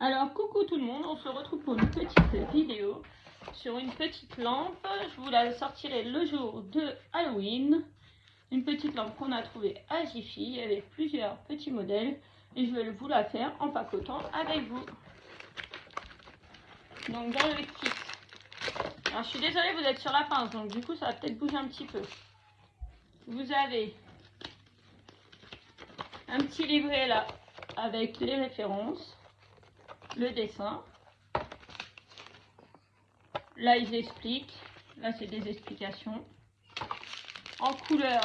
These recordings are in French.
Alors coucou tout le monde, on se retrouve pour une petite vidéo sur une petite lampe. Je vous la sortirai le jour de Halloween. Une petite lampe qu'on a trouvée à Jiffy avec plusieurs petits modèles. Et je vais vous la faire en papotant avec vous. Donc dans le kit. Alors je suis désolée, vous êtes sur la pince, donc du coup ça va peut-être bouger un petit peu. Vous avez un petit livret là avec les références, le dessin. Là, ils expliquent. Là, c'est des explications. En couleur.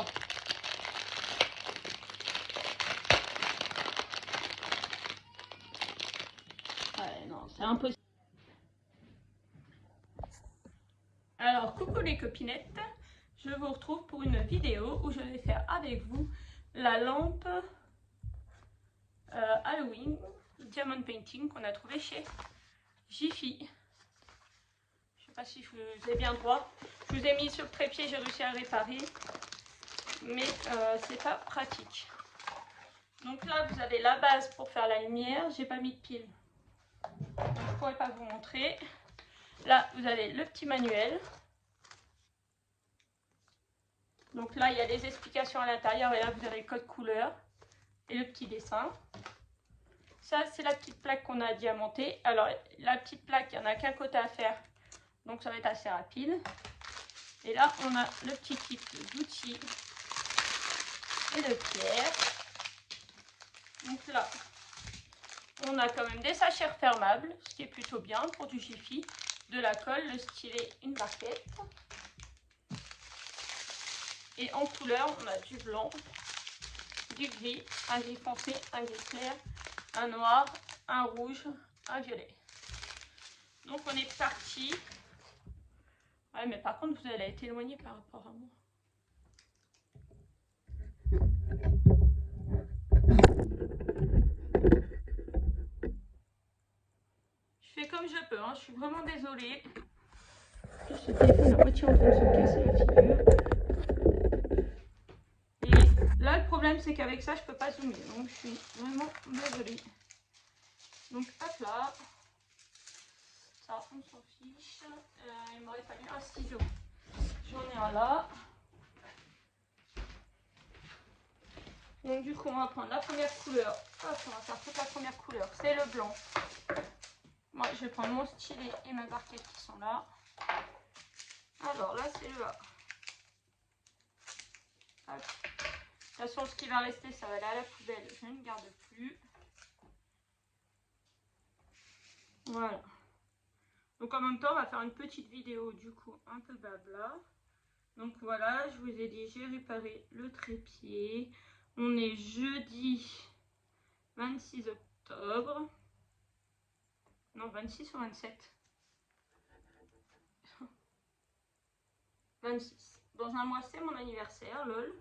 Ouais, non, c'est impossible. Alors, coucou les copinettes. Je vous retrouve pour une vidéo où je vais faire avec vous la lampe Halloween Diamond Painting qu'on a trouvé chez Jiffy. Je sais pas si je vous ai bien droit. Je vous ai mis sur le trépied, j'ai réussi à réparer. Mais c'est pas pratique. Donc là, vous avez la base pour faire la lumière. J'ai pas mis de pile. Donc, je pourrais pas vous montrer. Là, vous avez le petit manuel. Donc là, il y a des explications à l'intérieur. Et là, vous avez le code couleur et le petit dessin. Ça, c'est la petite plaque qu'on a diamantée. Alors, la petite plaque, il n'y en a qu'un côté à faire. Donc, ça va être assez rapide. Et là, on a le petit kit d'outils et de pierres. Donc là, on a quand même des sachets refermables, ce qui est plutôt bien pour du Jiffy. De la colle, le stylet, une barquette. Et en couleur, on a du blanc, du gris, un gris foncé, un gris clair, un noir, un rouge, un violet. Donc on est parti. Ouais, mais par contre, vous allez être éloigné par rapport à moi. Je fais comme je peux, hein. Je suis vraiment désolée. Ce téléphone à moitié en train de se casser la figure. Et là, le problème, c'est qu'avec ça, je peux pas zoomer. Donc je suis vraiment désolée. Donc hop là. Ça, on s'en fiche. Il m'aurait fallu un ciseau. J'en ai un là. Donc du coup, on va prendre la première couleur. Hop, on va faire toute la première couleur. C'est le blanc. Moi, je vais prendre mon stylet et ma barquette qui sont là. Alors là, c'est le A. Hop. De toute façon, ce qui va rester, ça va aller à la poubelle. Je ne garde plus. Voilà. Donc en même temps, on va faire une petite vidéo du coup un peu blabla. Donc voilà, je vous ai dit, j'ai réparé le trépied. On est jeudi 26 octobre. Non, 26 ou 27 26. Dans un mois, c'est mon anniversaire, lol.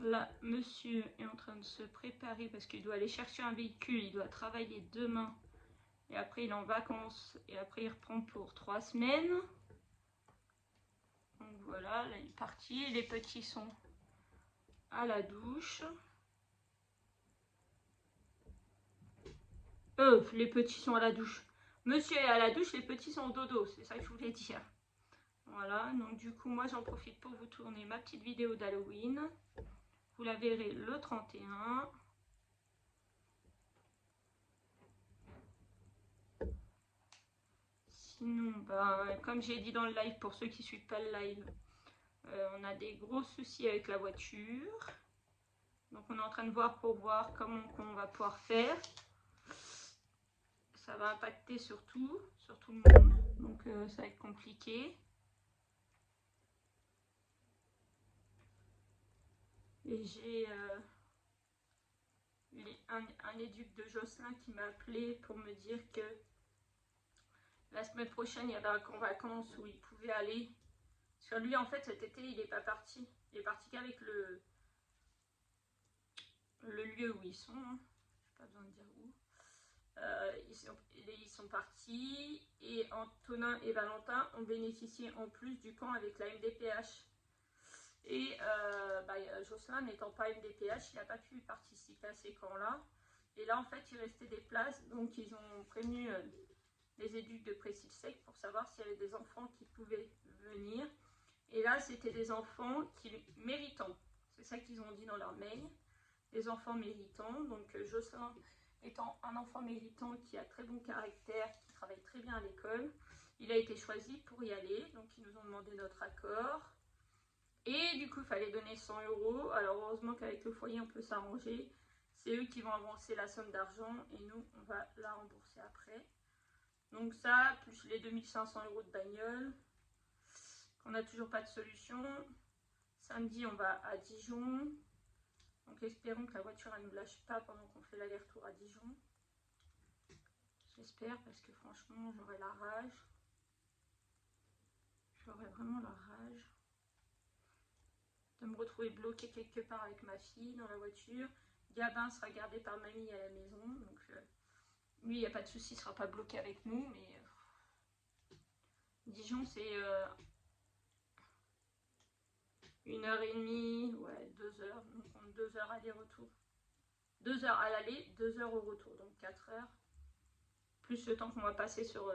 Là, monsieur est en train de se préparer parce qu'il doit aller chercher un véhicule. Il doit travailler demain. Et après, il est en vacances. Et après, il reprend pour 3 semaines. Donc voilà, là, il est parti. Les petits sont à la douche. Les petits sont à la douche. Monsieur est à la douche, les petits sont au dodo. C'est ça que je voulais dire. Voilà, donc du coup, moi, j'en profite pour vous tourner ma petite vidéo d'Halloween. Vous la verrez le 31. Sinon, comme j'ai dit dans le live, pour ceux qui ne suivent pas le live, on a des gros soucis avec la voiture. Donc on est en train de voir pour voir comment on va pouvoir faire. Ça va impacter sur tout le monde. Donc ça va être compliqué. Et j'ai un éduc de Jocelyn qui m'a appelé pour me dire que la semaine prochaine, il y avait un camp en vacances où il pouvait aller. Sur lui, en fait, cet été, il n'est pas parti. Il est parti qu'avec le lieu où ils sont. Hein. Pas besoin de dire où. Ils sont partis et Antonin et Valentin ont bénéficié en plus du camp avec la MDPH. Et Jocelyn n'étant pas MDPH, il n'a pas pu participer à ces camps-là. Et là, en fait, il restait des places. Donc, ils ont prévenu les éducs de Précilsec pour savoir s'il y avait des enfants qui pouvaient venir. Et là, c'était des enfants qui méritants. C'est ça qu'ils ont dit dans leur mail. Des enfants méritants. Donc, Jocelyn étant un enfant méritant qui a très bon caractère, qui travaille très bien à l'école, il a été choisi pour y aller. Donc, ils nous ont demandé notre accord. Et du coup, il fallait donner 100 €. Alors, heureusement qu'avec le foyer, on peut s'arranger. C'est eux qui vont avancer la somme d'argent et nous, on va la rembourser après. Donc ça, plus les 2500 € de bagnole. On n'a toujours pas de solution. Samedi, on va à Dijon. Donc espérons que la voiture ne nous lâche pas pendant qu'on fait l'aller-retour à Dijon. J'espère parce que franchement, j'aurais la rage. J'aurais vraiment la rage de me retrouver bloquée quelque part avec ma fille dans la voiture. Gabin sera gardé par mamie à la maison. Donc lui, il n'y a pas de souci, il ne sera pas bloqué avec nous. Mais Dijon, c'est 1h30, ouais, 2h. Donc on compte 2h aller-retour. 2h à l'aller, 2h au retour. Donc 4h. Plus le temps qu'on va passer sur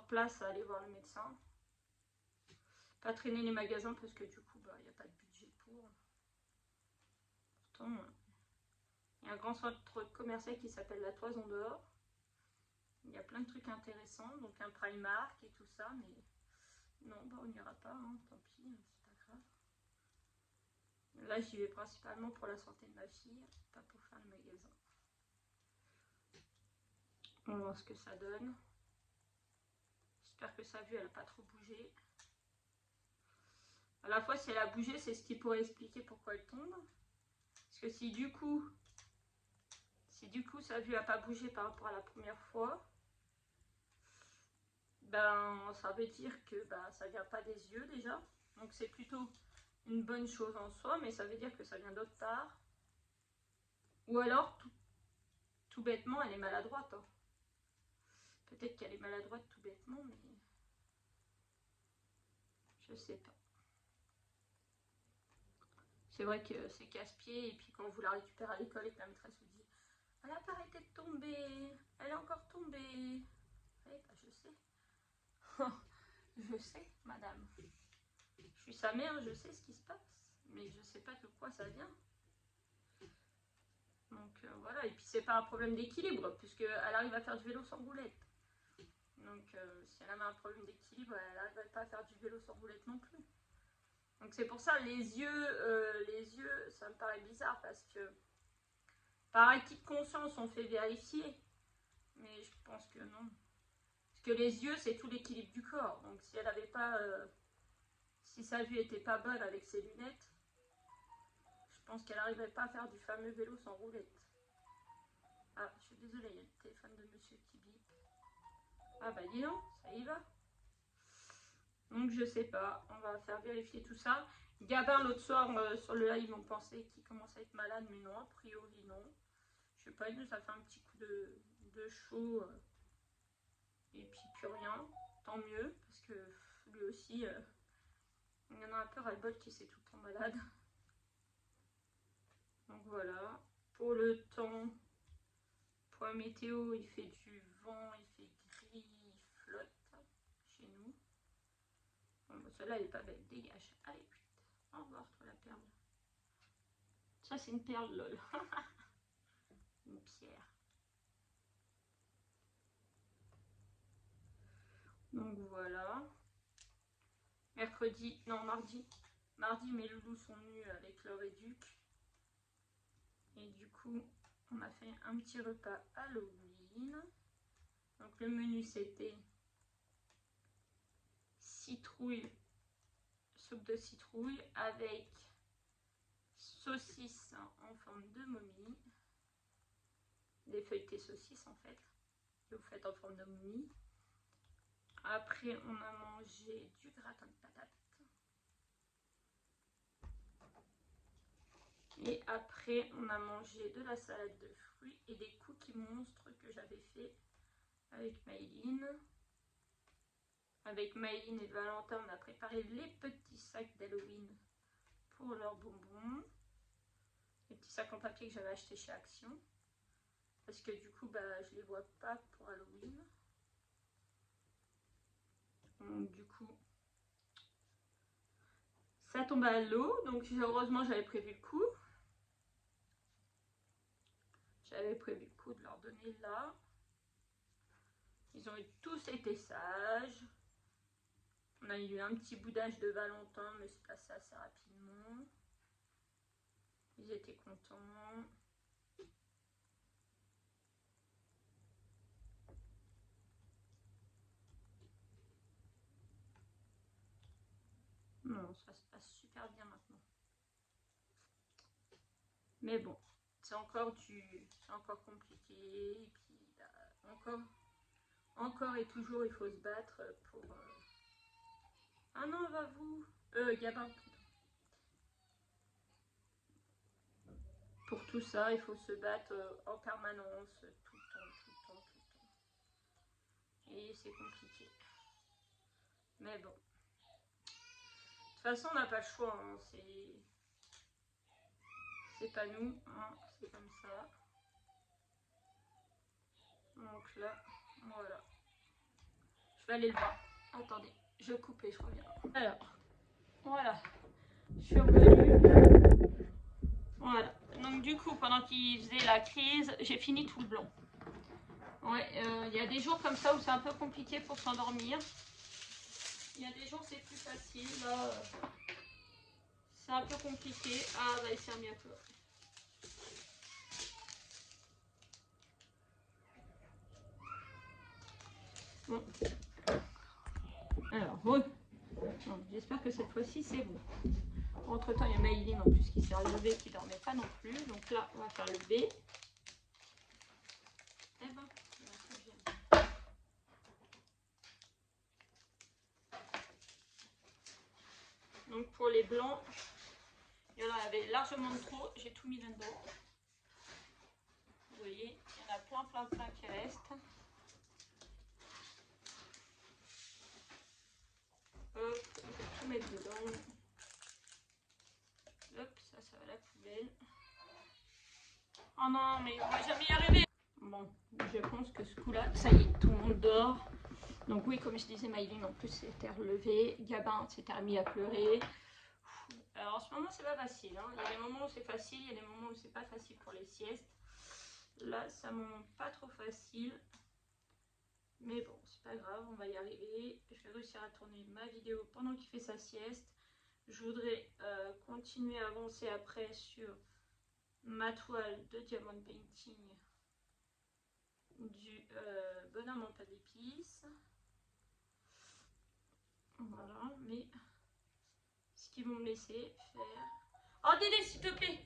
place à aller voir le médecin. Pas traîner les magasins parce que du coup, il n'y a pas de budget pour. Pourtant, il y a un grand centre commercial qui s'appelle La Toison d'Or. Il y a plein de trucs intéressants, donc un Primark et tout ça, mais non, on n'ira pas, hein, tant pis, c'est pas grave. Là, j'y vais principalement pour la santé de ma fille, pas pour faire le magasin. On va voir ce que ça donne. J'espère que sa vue, elle n'a pas trop bougé. À la fois, si elle a bougé, c'est ce qui pourrait expliquer pourquoi elle tombe. Parce que si du coup sa vue n'a pas bougé par rapport à la première fois, ben ça veut dire que ça vient pas des yeux déjà. Donc c'est plutôt une bonne chose en soi, mais ça veut dire que ça vient d'autre part. Ou alors, tout bêtement, elle est maladroite. Hein. Peut-être qu'elle est maladroite tout bêtement, mais je sais pas. C'est vrai que c'est casse-pied, et puis quand vous la récupérez à l'école et que la maîtresse vous dit « Elle n'a pas arrêté de tomber, elle est encore tombée. » Oui, je sais. Je sais, madame. Je suis sa mère, je sais ce qui se passe, mais je sais pas de quoi ça vient. Donc voilà, et puis c'est pas un problème d'équilibre, puisqu'elle arrive à faire du vélo sans roulette. Donc si elle avait un problème d'équilibre, elle n'arriverait pas à faire du vélo sans roulette non plus. Donc c'est pour ça, les yeux, ça me paraît bizarre, parce que par acquis de conscience, on fait vérifier, mais je pense que non. Parce que les yeux, c'est tout l'équilibre du corps, donc si elle avait pas... si sa vue était pas bonne avec ses lunettes, je pense qu'elle n'arriverait pas à faire du fameux vélo sans roulette. Ah, je suis désolée, il y a le téléphone de monsieur qui bip. Ah bah dis donc, ça y va. Donc je sais pas, on va faire vérifier tout ça. Gabin l'autre soir sur le live, on pensait qu'il commençait à être malade, mais non, a priori non. Je sais pas, il nous a fait un petit coup de chaud et puis plus rien. Tant mieux, parce que lui aussi, il y en a un peu ras-le-bol qui s'est tout le temps malade. Donc voilà, pour le temps, pour la météo, il fait du vent, il fait gris, il flotte chez nous. Bon, celle-là, elle est pas belle, dégage. Allez, au revoir, toi la perle. Ça, c'est une perle, lol. Une pierre. Donc voilà. Mercredi, non, mardi. Mardi, mes loulous sont venus avec leur éduc. Et du coup, on a fait un petit repas Halloween. Donc le menu, c'était citrouille, soupe de citrouille avec saucisse en forme de momie. Des feuilletés saucisses en fait, que vous faites en forme de momie. Après, on a mangé du gratin de patates. Et après, on a mangé de la salade de fruits et des cookies monstres que j'avais fait avec Maëline. Avec Maëline et Valentin, on a préparé les petits sacs d'Halloween pour leurs bonbons. Les petits sacs en papier que j'avais achetés chez Action. Parce que du coup, je les vois pas pour Halloween. Donc du coup, ça tombe à l'eau. Donc heureusement, j'avais prévu le coup. J'avais prévu le coup de leur donner là. Ils ont tous été sages. On a eu un petit boudage de Valentin, mais c'est passé assez rapidement. Ils étaient contents. Non, ça se passe super bien maintenant. Mais bon, c'est encore compliqué. Et puis, encore et toujours, il faut se battre pour... Ah non, va vous Gabin. Pour tout ça, il faut se battre en permanence, tout le temps, tout le temps, tout le temps. Et c'est compliqué. Mais bon. De toute façon, on n'a pas le choix. Hein. C'est pas nous. Hein. C'est comme ça. Donc là, voilà. Je vais aller le voir. Attendez, je coupe et je reviens. Alors, voilà. Je suis revenue. Voilà. Donc du coup, pendant qu'il faisait la crise, j'ai fini tout le blanc. Ouais, il y a des jours comme ça où c'est un peu compliqué pour s'endormir. Il y a des jours c'est plus facile. Là, c'est un peu compliqué. Ah, bah il s'est remis à pleurer. Bon. Alors, bon. J'espère que cette fois-ci c'est bon. Entre temps, il y a Maëline en plus qui s'est relevée, qui ne dormait pas non plus. Donc là, on va faire le B. Eh ben, donc pour les blancs, il y en avait largement de trop. J'ai tout mis là-dedans. Vous voyez, il y en a plein, plein, plein qui restent. Hop, on va tout mettre dedans. Hop, ça va à la poubelle. Oh non, mais on va jamais y arriver. Bon, je pense que ce coup-là, ça y est, tout le monde dort. Donc oui, comme je disais, Maëline en plus s'était relevée. Gabin s'était remis à pleurer. Alors en ce moment, c'est pas facile. Hein. Il y a des moments où c'est facile, il y a des moments où c'est pas facile pour les siestes. Là, c'est un moment pas trop facile. Mais bon, c'est pas grave, on va y arriver. Je vais réussir à tourner ma vidéo pendant qu'il fait sa sieste. Je voudrais continuer à avancer après sur ma toile de diamond painting du bonhomme en pâte d'épices. Voilà, mais ce qu'ils vont me laisser faire... Oh Dédé, s'il te plaît,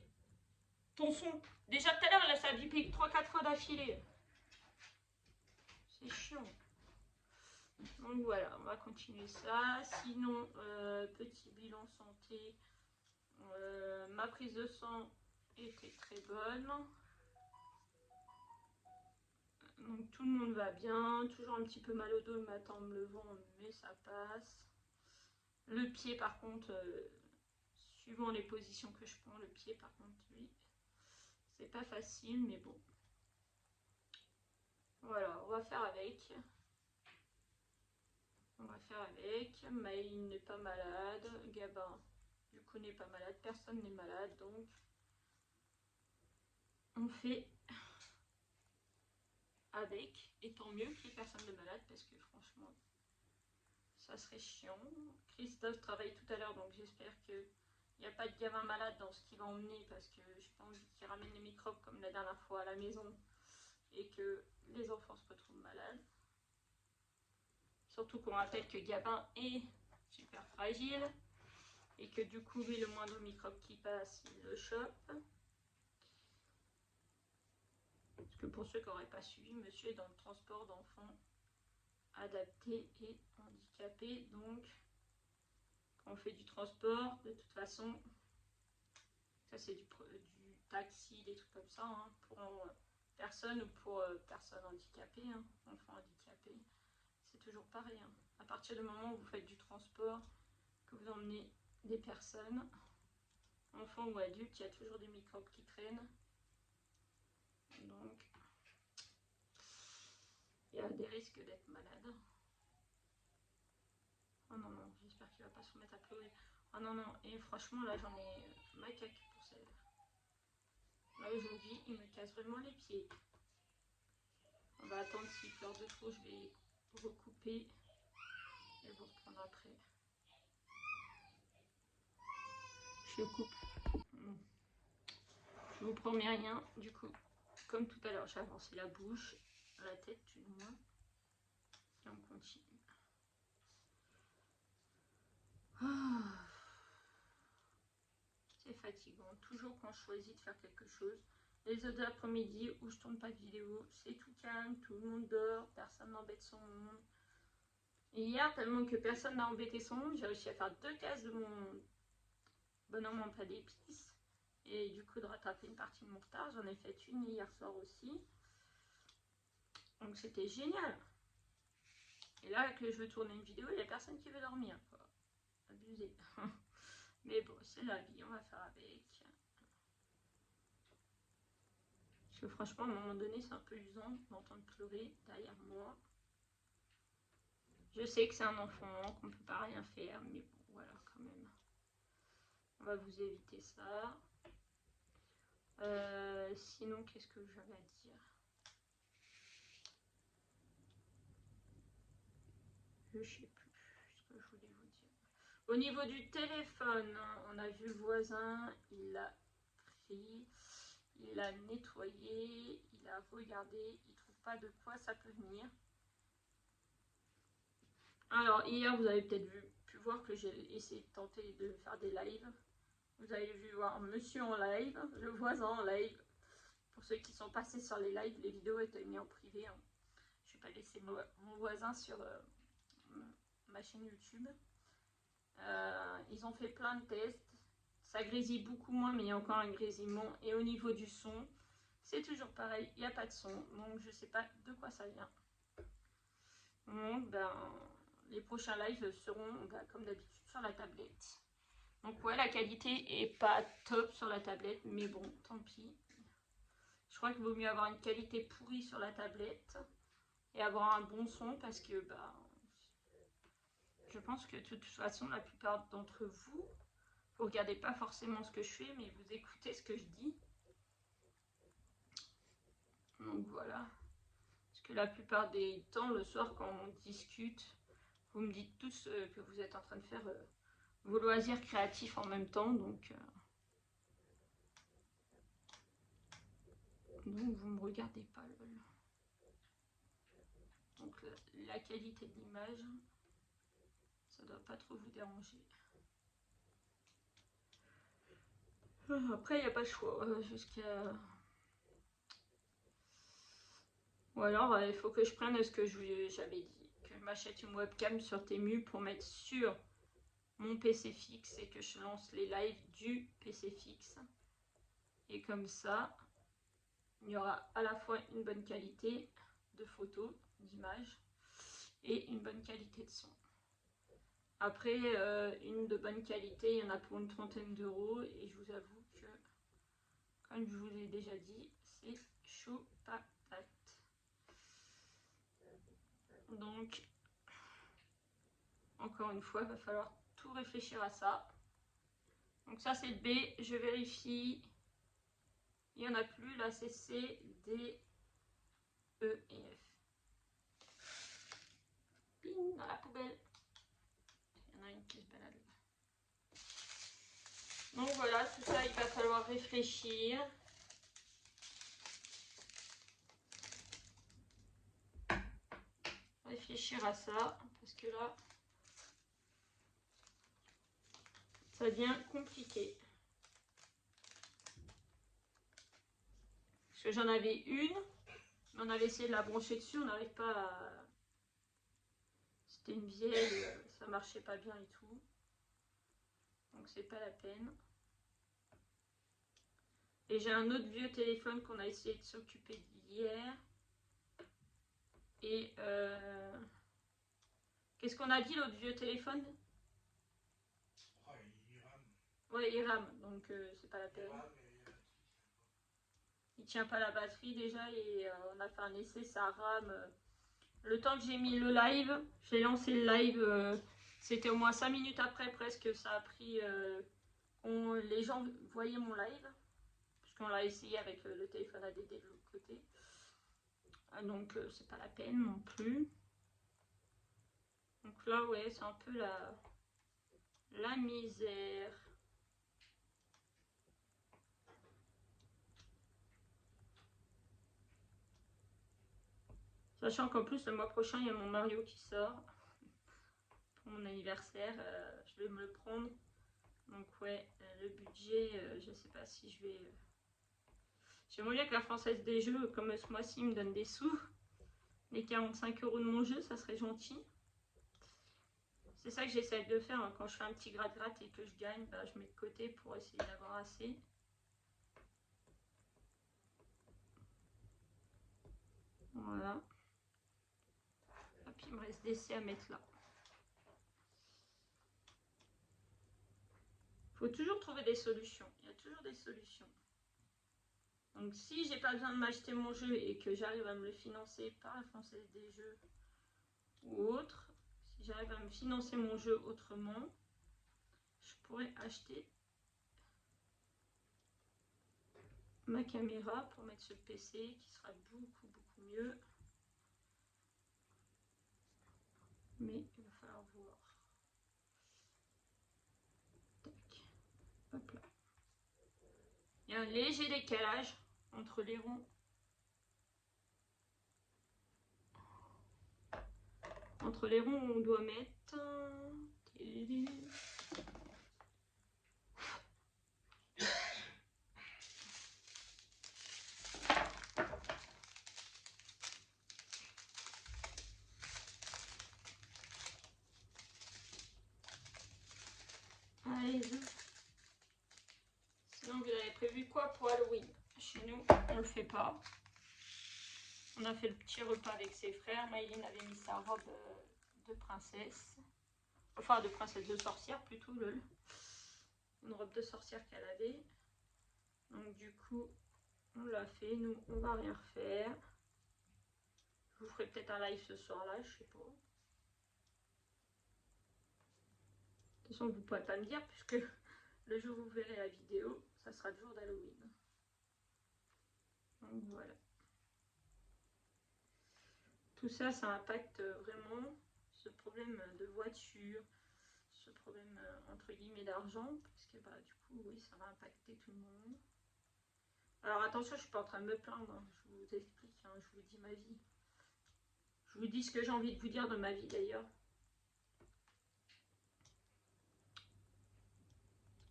ton son. Déjà tout à l'heure, là, ça a bipé 3-4 fois d'affilée. C'est chiant. Donc voilà, on va continuer ça. Sinon, petit bilan santé. Ma prise de sang était très bonne. Donc tout le monde va bien. Toujours un petit peu mal au dos le matin en me levant, mais ça passe. Le pied par contre, suivant les positions que je prends, le pied par contre, lui, c'est pas facile, mais bon. Voilà, on va faire avec. On va faire avec. Maïline n'est pas malade. Gabin, du coup, n'est pas malade. Personne n'est malade, donc on fait avec. Et tant mieux qu'il n'y ait personne de malade, parce que franchement, ça serait chiant. Christophe travaille tout à l'heure, donc j'espère qu'il n'y a pas de gamin malade dans ce qu'il va emmener, parce que j'ai pas envie qu'il ramène les microbes comme la dernière fois à la maison et que les enfants se retrouvent malades. Surtout qu'on rappelle que Gabin est super fragile et que du coup, lui, le moindre microbe qui passe, il le chope. Parce que pour ceux qui n'auraient pas suivi, monsieur est dans le transport d'enfants adaptés et handicapés. Donc, quand on fait du transport, de toute façon, ça c'est du taxi, des trucs comme ça, hein, pour personnes ou pour personnes handicapées, hein, enfants handicapés, c'est toujours pareil. Hein. À partir du moment où vous faites du transport, que vous emmenez des personnes, enfants ou adultes, il y a toujours des microbes qui traînent. Donc, il y a des risques d'être malade. Oh non, non, j'espère qu'il va pas se remettre à pleurer. Oh non, non, et franchement, là, j'en ai macaque pour celle-là. Là, aujourd'hui, il me casse vraiment les pieds. On va attendre s'il pleure de trop, je vais recouper et vous reprendre après. Je coupe. Bon. Je vous promets rien, du coup, comme tout à l'heure, j'ai avancé la bouche, la tête du moins, et on continue. Ah. C'est fatigant, toujours quand je choisis de faire quelque chose. Les autres après-midi où je tourne pas de vidéo, c'est tout calme, tout le monde dort, personne n'embête son monde. Et hier, tellement que personne n'a embêté son monde, j'ai réussi à faire 2 cases de mon bonhomme en plat d'épices. Et du coup de rattraper une partie de mon retard, j'en ai fait une hier soir aussi. Donc c'était génial. Et là que je veux tourner une vidéo, il n'y a personne qui veut dormir, quoi. Abusé. Mais bon, c'est la vie, on va faire avec. Parce que franchement, à un moment donné, c'est un peu usant d'entendre pleurer derrière moi. Je sais que c'est un enfant, qu'on ne peut pas rien faire, mais bon, voilà, quand même. On va vous éviter ça. Sinon, qu'est-ce que j'avais à dire? Je sais plus ce que je voulais vous dire. Au niveau du téléphone, on a vu le voisin, il l'a pris, il l'a nettoyé, il a regardé, il ne trouve pas de quoi ça peut venir. Alors, hier, vous avez peut-être pu voir que j'ai essayé de tenter de faire des lives. Vous avez vu voir monsieur en live, le voisin en live. Pour ceux qui sont passés sur les lives, les vidéos étaient mises en privé. Hein. Je ne vais pas laisser mon voisin sur ma chaîne YouTube. Ils ont fait plein de tests. Ça grésille beaucoup moins, mais il y a encore un grésillement. Et au niveau du son, c'est toujours pareil, il n'y a pas de son. Donc je ne sais pas de quoi ça vient. Donc ben, les prochains lives seront comme d'habitude sur la tablette. Donc ouais, la qualité est pas top sur la tablette, mais bon, tant pis. Je crois qu'il vaut mieux avoir une qualité pourrie sur la tablette et avoir un bon son parce que bah, je pense que de toute façon, la plupart d'entre vous, vous regardez pas forcément ce que je fais, mais vous écoutez ce que je dis. Donc voilà. Parce que la plupart des temps, le soir, quand on discute, vous me dites tous que vous êtes en train de faire vos loisirs créatifs en même temps. Donc vous me regardez pas, lol. Donc la qualité de l'image, ça doit pas trop vous déranger. Après, il n'y a pas le choix. Jusqu'à... Ou alors, il faut que je prenne ce que j'avais dit. Que je m'achète une webcam sur Temu pour mettre sur mon PC fixe et que je lance les lives du PC fixe. Et comme ça, il y aura à la fois une bonne qualité de photos, d'image et une bonne qualité de son. Après, une de bonne qualité, il y en a pour une 30aine d'euros et je vous avoue que, comme je vous l'ai déjà dit, c'est chaud patate. Donc, encore une fois, il va falloir tout réfléchir à ça. Donc ça, c'est le B. Je vérifie. Il n'y en a plus. Là, c'est C, D, E et F. Ping, dans la poubelle. Il y en a une qui se balade là. Donc voilà, tout ça, il va falloir réfléchir. Réfléchir à ça, parce que là, ça devient compliqué. Parce que j'en avais une, mais on avait essayé de la brancher dessus, on n'arrive pas à... C'était une vieille, ça marchait pas bien et tout. Donc c'est pas la peine. Et j'ai un autre vieux téléphone qu'on a essayé de s'occuper hier. Et Qu'est-ce qu'on a dit l'autre vieux téléphone? Oh, il rame. Ouais, il rame, donc c'est pas la peine. Il tient pas la batterie déjà et on a fait un essai, ça rame. Le temps que j'ai mis le live, j'ai lancé le live, c'était au moins 5 minutes après presque, ça a pris... les gens voyaient mon live, puisqu'on l'a essayé avec le téléphone à Dédé de l'autre côté. Donc c'est pas la peine non plus. Donc là, ouais, c'est un peu la misère. Sachant qu'en plus, le mois prochain, il y a mon Mario qui sort. Pour mon anniversaire, je vais me le prendre. Donc ouais, le budget, je sais pas si je vais... J'aimerais bien que la Française des Jeux, comme ce mois-ci, me donne des sous. Les 45 € de mon jeu, ça serait gentil. C'est ça que j'essaie de faire, hein. Quand je fais un petit gratte-gratte et que je gagne, bah, je mets de côté pour essayer d'avoir assez. Voilà. Et puis il me reste des C à mettre là. Il faut toujours trouver des solutions. Il y a toujours des solutions. Donc si j'ai pas besoin de m'acheter mon jeu et que j'arrive à me le financer par la Française des Jeux ou autre, si j'arrive à me financer mon jeu autrement, je pourrais acheter ma caméra pour mettre sur le PC qui sera beaucoup mieux. Mais il va falloir voir. Tac. Hop là. Il y a un léger décalage entre les ronds. Entre les ronds, on doit mettre... Allez, sinon, vous avez prévu quoi pour Halloween? Chez nous, on le fait pas. On a fait le petit repas avec ses frères. Maïline avait mis sa robe de princesse. Enfin, de princesse de sorcière plutôt, lol. Une robe de sorcière qu'elle avait. Donc du coup, on l'a fait. Nous, on va rien refaire. Je vous ferai peut-être un live ce soir-là, je sais pas. De toute façon, vous ne pourrez pas me dire puisque le jour où vous verrez la vidéo, ça sera le jour d'Halloween. Donc voilà. Tout ça, ça impacte vraiment ce problème de voiture, ce problème entre guillemets d'argent, parce que bah, du coup, oui, ça va impacter tout le monde. Alors attention, je ne suis pas en train de me plaindre, hein. Je vous explique, hein, je vous dis ma vie. Je vous dis ce que j'ai envie de vous dire de ma vie d'ailleurs.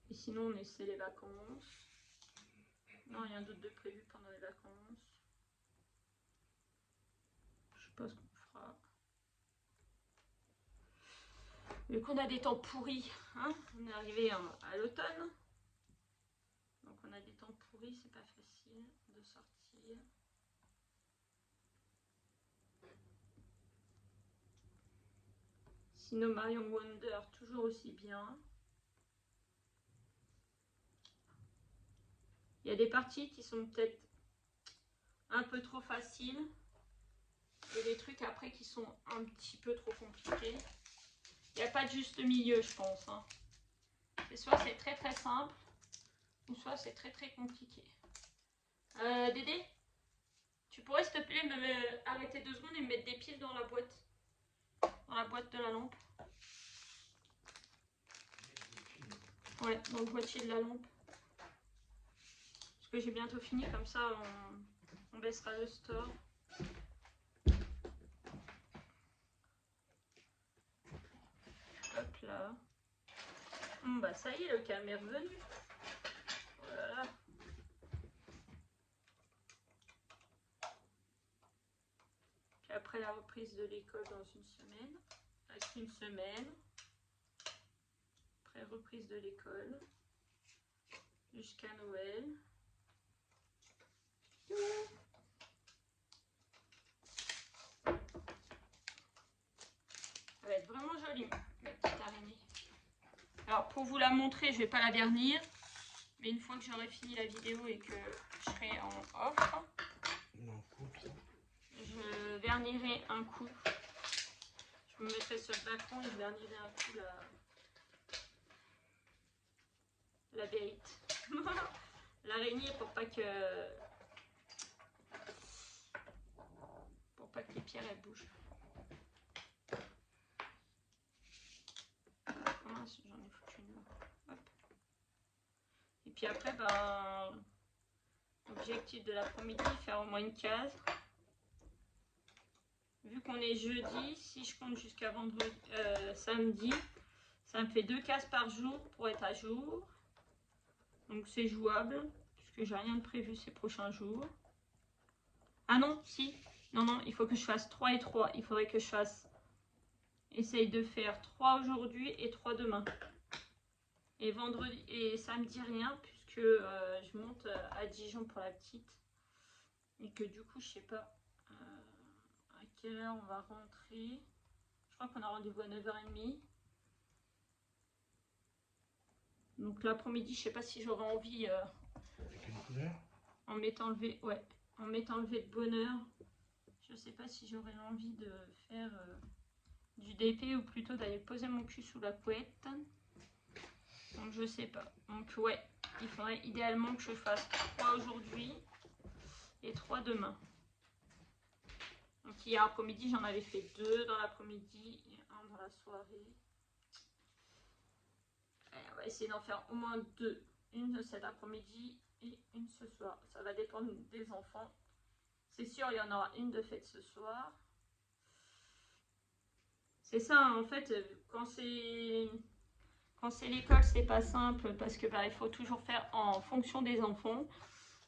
Et sinon, on essaie les vacances. Non, rien d'autre de prévu pendant les vacances. Je sais pas ce qu'on fera. Vu qu'on a des temps pourris, hein, on est arrivé à l'automne. Donc on a des temps pourris, c'est pas facile de sortir. Sinon Marion Wonder, toujours aussi bien. Il y a des parties qui sont peut-être un peu trop faciles. Et des trucs après qui sont un petit peu trop compliqués. Il n'y a pas de juste milieu, je pense. Hein. C'est soit c'est très simple, ou soit c'est très compliqué. Dédé, tu pourrais s'il te plaît me arrêter 2 secondes et me mettre des piles dans la boîte de la lampe. Ouais, dans le boîtier de la lampe. Parce que j'ai bientôt fini, comme ça on baissera le store. Hop là. Bon bah ça y est, le calme est revenu. Voilà. Puis après la reprise de l'école dans une semaine. Reste une semaine. Après reprise de l'école. Jusqu'à Noël. Ça va être vraiment jolie, ma petite araignée. Alors pour vous la montrer, je vais pas la vernir. Mais une fois que j'aurai fini la vidéo et que je serai en off, je vernirai un coup. Je me mettrai sur le balcon et je vernirai un coup la bérite. L'araignée pour pas que les pierres elles bougent. Comment j'en ai foutu une là. Hop. Et puis après, ben, l'objectif de l'après-midi, faire au moins une case. Vu qu'on est jeudi, si je compte jusqu'à vendredi, samedi, ça me fait 2 cases par jour pour être à jour. Donc c'est jouable, puisque j'ai rien de prévu ces prochains jours. Ah non, si. Non, il faut que je fasse 3 et 3. Il faudrait que je fasse... Essaye de faire 3 aujourd'hui et 3 demain. Et vendredi et samedi rien, puisque je monte à Dijon pour la petite. Et que du coup, je sais pas à quelle heure on va rentrer. Je crois qu'on a rendez-vous à 9h30. Donc l'après-midi, je sais pas si j'aurai envie... Avec une couleur en m'étant levé, ouais, en m'étant levé de bonne heure. Je sais pas si j'aurai envie de faire du DP ou plutôt d'aller poser mon cul sous la couette. Donc je sais pas. Donc ouais, il faudrait idéalement que je fasse 3 aujourd'hui et 3 demain. Donc hier après-midi, j'en avais fait 2 dans l'après-midi et 1 dans la soirée. Et on va essayer d'en faire au moins 2. Une cet après-midi et une ce soir. Ça va dépendre des enfants. C'est sûr, il y en aura une de faite ce soir. C'est ça, hein, en fait, quand c'est l'école, c'est pas simple parce que bah, il faut toujours faire en fonction des enfants.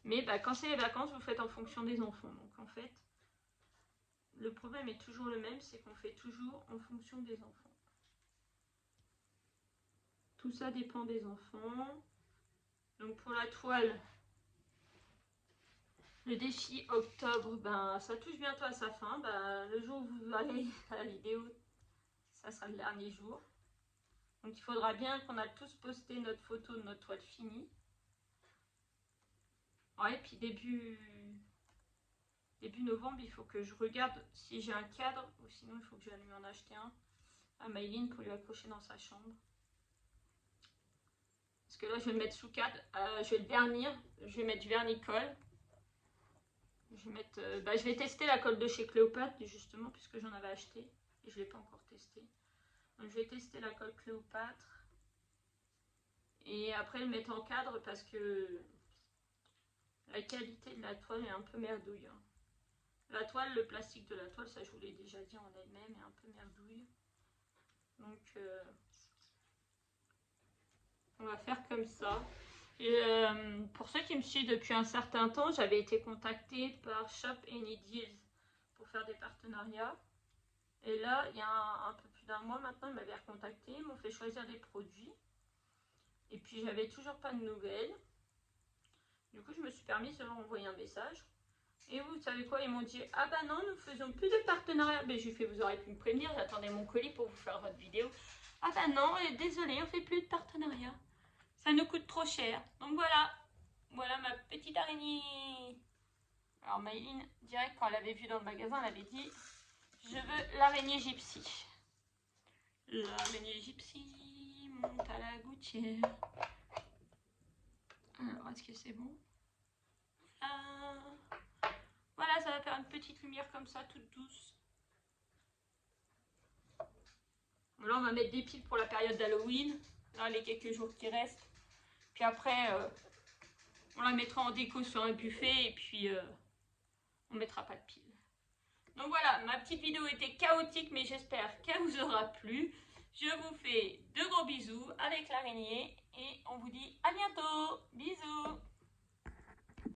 Mais bah, quand c'est les vacances, vous faites en fonction des enfants. Donc en fait, le problème est toujours le même, c'est qu'on fait toujours en fonction des enfants. Tout ça dépend des enfants. Donc pour la toile, le défi octobre, ben, ça touche bientôt à sa fin. Ben, le jour où vous allez à la vidéo, ça sera le dernier jour. Donc il faudra bien qu'on a tous posté notre photo de notre toile finie. Ouais, et puis début novembre, il faut que je regarde si j'ai un cadre ou sinon il faut que j'aille lui en acheter un à Maïline pour lui accrocher dans sa chambre. Parce que là, je vais le mettre sous cadre, je vais le vernir, je vais mettre du vernis-colle. Je vais tester la colle de chez Cléopâtre justement puisque j'en avais acheté et je ne l'ai pas encore testé. Donc je vais tester la colle Cléopâtre et après le mettre en cadre parce que la qualité de la toile est un peu merdouille. Hein. La toile, le plastique de la toile, ça je vous l'ai déjà dit en elle-même, est un peu merdouille. Donc on va faire comme ça. Et, pour ceux qui me suivent depuis un certain temps, j'avais été contactée par Shop Any Deals pour faire des partenariats. Et là, il y a un peu plus d'un mois maintenant, ils m'avaient recontacté, ils m'ont fait choisir des produits. Et puis j'avais toujours pas de nouvelles. Du coup, je me suis permis de leur envoyer un message. Et vous savez quoi, ils m'ont dit, ah bah non, nous faisons plus de partenariats. Mais j'ai fait, vous aurez pu me prévenir, j'attendais mon colis pour vous faire votre vidéo. Ah bah non, désolé, on fait plus de partenariats. Ça nous coûte trop cher. Donc voilà, voilà ma petite araignée. Alors Maïline, direct quand elle avait vu dans le magasin, elle avait dit, je veux l'araignée gypsy. L'araignée gypsy monte à la gouttière. Alors, est-ce que c'est bon? Voilà, ça va faire une petite lumière comme ça, toute douce. Là, on va mettre des piles pour la période d'Halloween. Là, les quelques jours qui restent. Puis après, on la mettra en déco sur un buffet et puis on mettra pas de piles. Donc voilà, ma petite vidéo était chaotique, mais j'espère qu'elle vous aura plu. Je vous fais de gros bisous avec l'araignée et on vous dit à bientôt. Bisous.